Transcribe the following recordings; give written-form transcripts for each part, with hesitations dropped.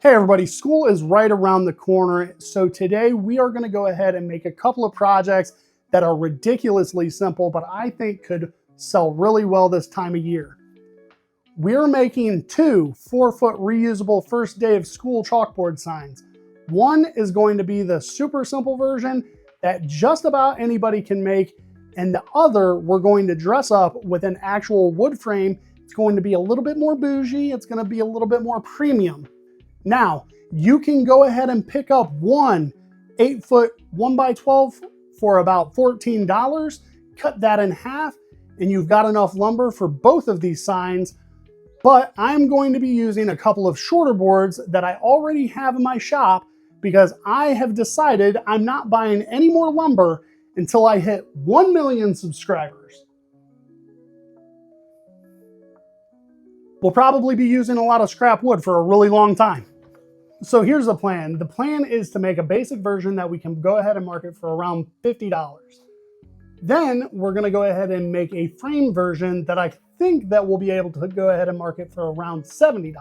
Hey everybody, school is right around the corner, so today we are going to go ahead and make a couple of projects that are ridiculously simple, but I think could sell really well this time of year. We're making two 4-foot reusable first day of school chalkboard signs. One is going to be the super simple version that just about anybody can make, and the other we're going to dress up with an actual wood frame. It's going to be a little bit more bougie, it's going to be a little bit more premium. Now, you can go ahead and pick up one 8-foot 1x12 for about $14, cut that in half, and you've got enough lumber for both of these signs. But I'm going to be using a couple of shorter boards that I already have in my shop because I have decided I'm not buying any more lumber until I hit 1 million subscribers. We'll probably be using a lot of scrap wood for a really long time. So here's the plan. The plan is to make a basic version that we can go ahead and market for around $50. Then we're going to go ahead and make a frame version that I think that we'll be able to go ahead and market for around $70.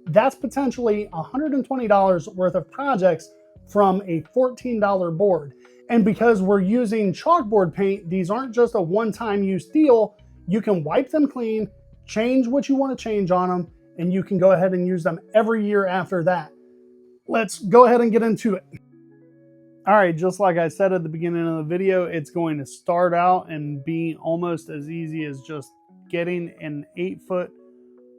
That's potentially $120 worth of projects from a $14 board. And because we're using chalkboard paint, these aren't just a one-time use deal. You can wipe them clean, change what you want to change on them, and you can go ahead and use them every year after that. Let's go ahead and get into it. All right, just like I said at the beginning of the video, it's going to start out and be almost as easy as just getting an 8-foot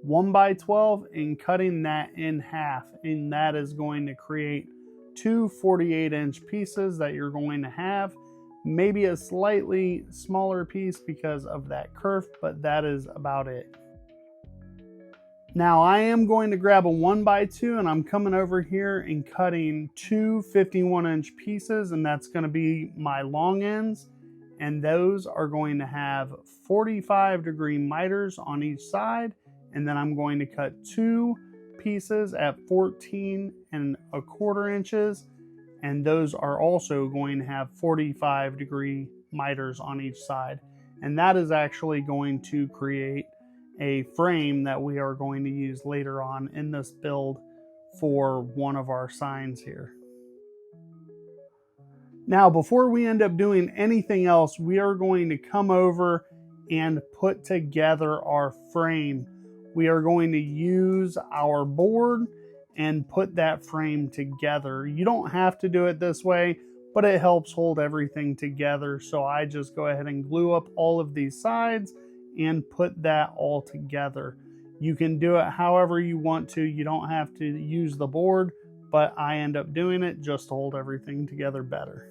1x12 and cutting that in half. And that is going to create two 48-inch pieces that you're going to have. Maybe a slightly smaller piece because of that kerf, but that is about it. Now I am going to grab a 1x2 and I'm coming over here and cutting two 51-inch pieces, and that's going to be my long ends, and those are going to have 45-degree miters on each side. And then I'm going to cut two pieces at 14¼ inches, and those are also going to have 45-degree miters on each side. And that is actually going to create a frame that we are going to use later on in this build for one of our signs here. Now, before we end up doing anything else, we are going to come over and put together our frame. We are going to use our board and put that frame together. You don't have to do it this way, but it helps hold everything together. So I just go ahead and glue up all of these sides and put that all together. You can do it however you want to. You don't have to use the board, but I end up doing it just to hold everything together better.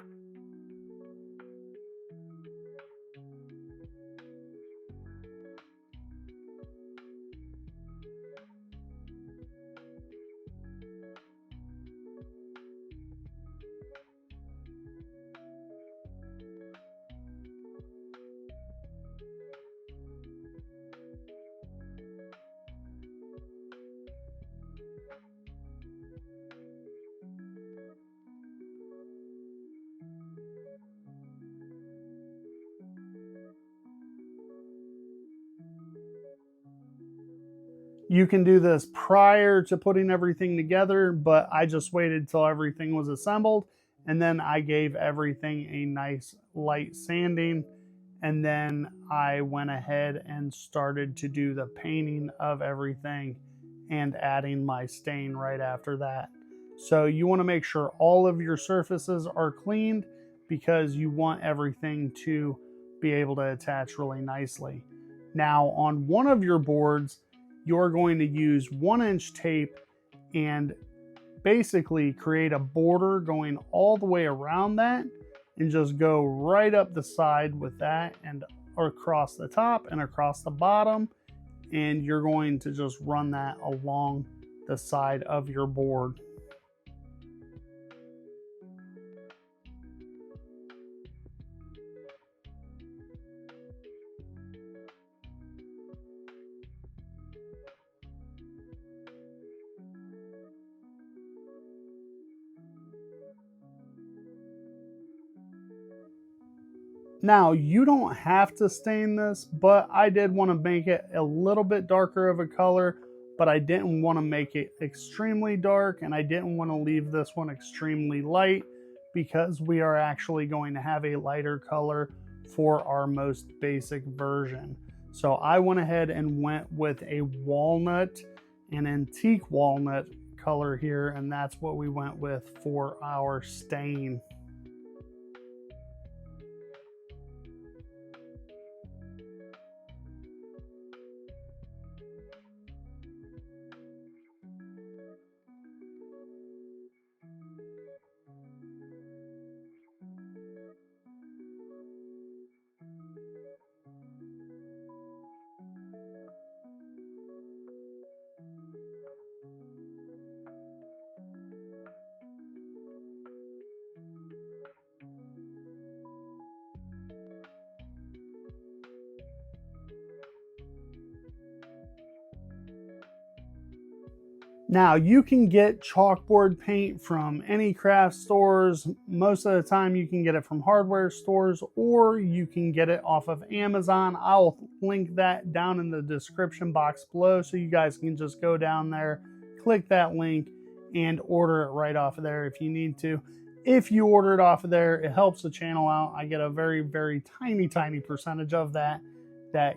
You can do this prior to putting everything together, but I just waited till everything was assembled, and then I gave everything a nice light sanding, and then I went ahead and started to do the painting of everything and adding my stain right after that. So you want to make sure all of your surfaces are cleaned because you want everything to be able to attach really nicely. Now on one of your boards, you're going to use 1-inch tape and basically create a border going all the way around that, and just go right up the side with that and across the top and across the bottom. And you're going to just run that along the side of your board. Now, you don't have to stain this, but I did want to make it a little bit darker of a color but I didn't want to make it extremely dark, and I didn't want to leave this one extremely light because we are actually going to have a lighter color for our most basic version. So I went ahead and went with a walnut, an antique walnut color here, and that's what we went with for our stain. Now you can get chalkboard paint from any craft stores. Most of the time you can get it from hardware stores, or you can get it off of Amazon. I'll link that down in the description box below so you guys can just go down there, click that link, and order it right off of there if you need to. If you order it off of there, it helps the channel out. I get a very, very tiny percentage of that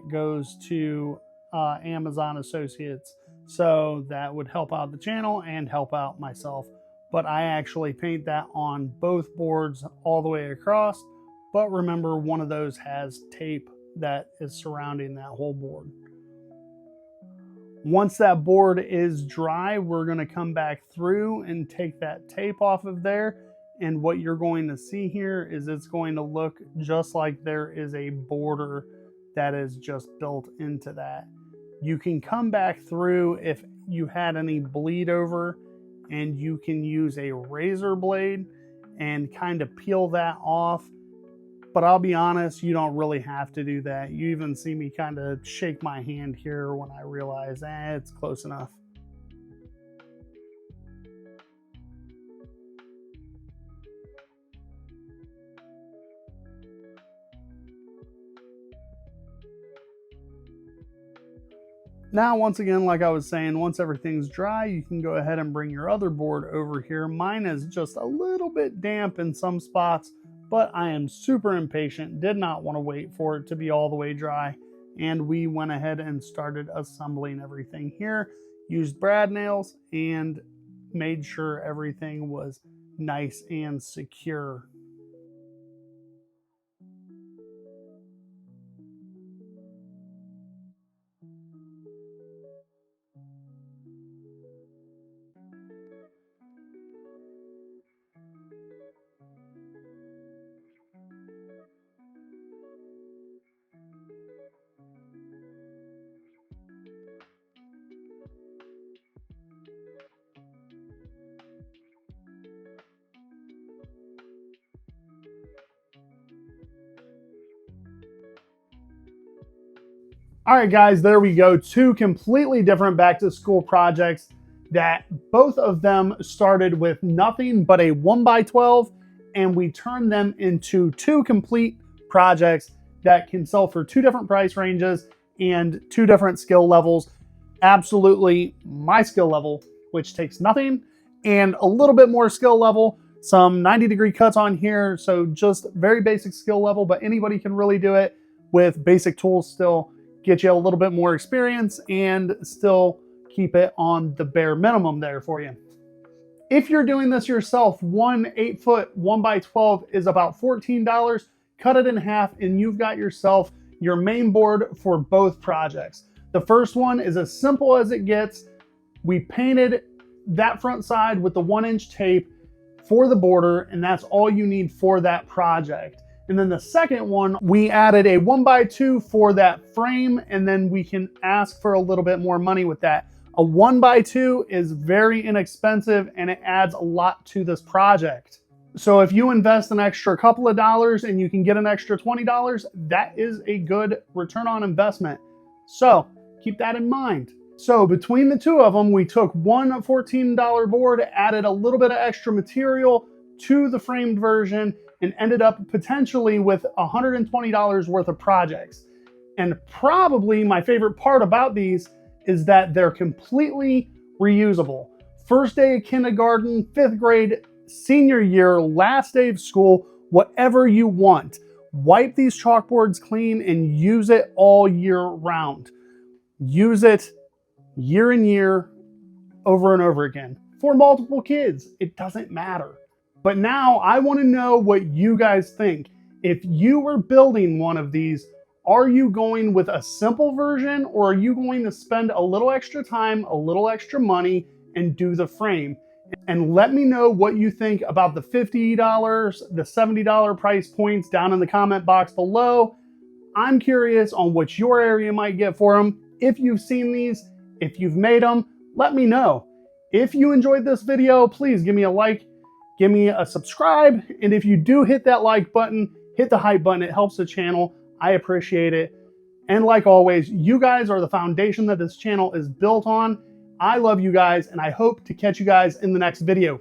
goes to Amazon associates. So that would help out the channel and help out myself. But I actually paint that on both boards all the way across. But remember, one of those has tape that is surrounding that whole board. Once that board is dry, we're going to come back through and take that tape off of there. And what you're going to see here is it's going to look just like there is a border that is just built into that. You can come back through if you had any bleed over, and you can use a razor blade and kind of peel that off. But I'll be honest, you don't really have to do that. You even see me kind of shake my hand here when I realize, it's close enough. Now, once again, like I was saying, once everything's dry, you can go ahead and bring your other board over here. Mine is just a little bit damp in some spots, but I am super impatient, did not want to wait for it to be all the way dry. And we went ahead and started assembling everything here, used brad nails, and made sure everything was nice and secure. All right, guys, there we go. Two completely different back to school projects that both of them started with nothing but a 1x12, and we turned them into two complete projects that can sell for two different price ranges and two different skill levels. Absolutely my skill level, which takes nothing, and a little bit more skill level, some 90-degree cuts on here. So just very basic skill level, but anybody can really do it with basic tools still. Get you a little bit more experience and still keep it on the bare minimum there for you. If you're doing this yourself, one 8-foot 1x12 is about $14. Cut it in half and you've got yourself your main board for both projects. The first one is as simple as it gets. We painted that front side with the 1-inch tape for the border, and that's all you need for that project. And then the second one, we added a 1x2 for that frame, and then we can ask for a little bit more money with that. A 1x2 is very inexpensive and it adds a lot to this project. So if you invest an extra couple of dollars and you can get an extra $20, that is a good return on investment. So keep that in mind. So between the two of them, we took one $14 board, added a little bit of extra material to the framed version, and ended up potentially with $120 worth of projects. And probably my favorite part about these is that they're completely reusable. First day of kindergarten, 5th grade, senior year, last day of school, whatever you want. Wipe these chalkboards clean and use it all year round. Use it year and year, over and over again. For multiple kids, it doesn't matter. But now I want to know what you guys think. If you were building one of these, are you going with a simple version, or are you going to spend a little extra time, a little extra money, and do the frame? And let me know what you think about the $50, the $70 price points down in the comment box below. I'm curious on what your area might get for them. If you've seen these, if you've made them, let me know. If you enjoyed this video, please give me a like, give me a subscribe, and if you do hit that like button, hit the hype button. It helps the channel. I appreciate it. And like always, you guys are the foundation that this channel is built on. I love you guys, and I hope to catch you guys in the next video.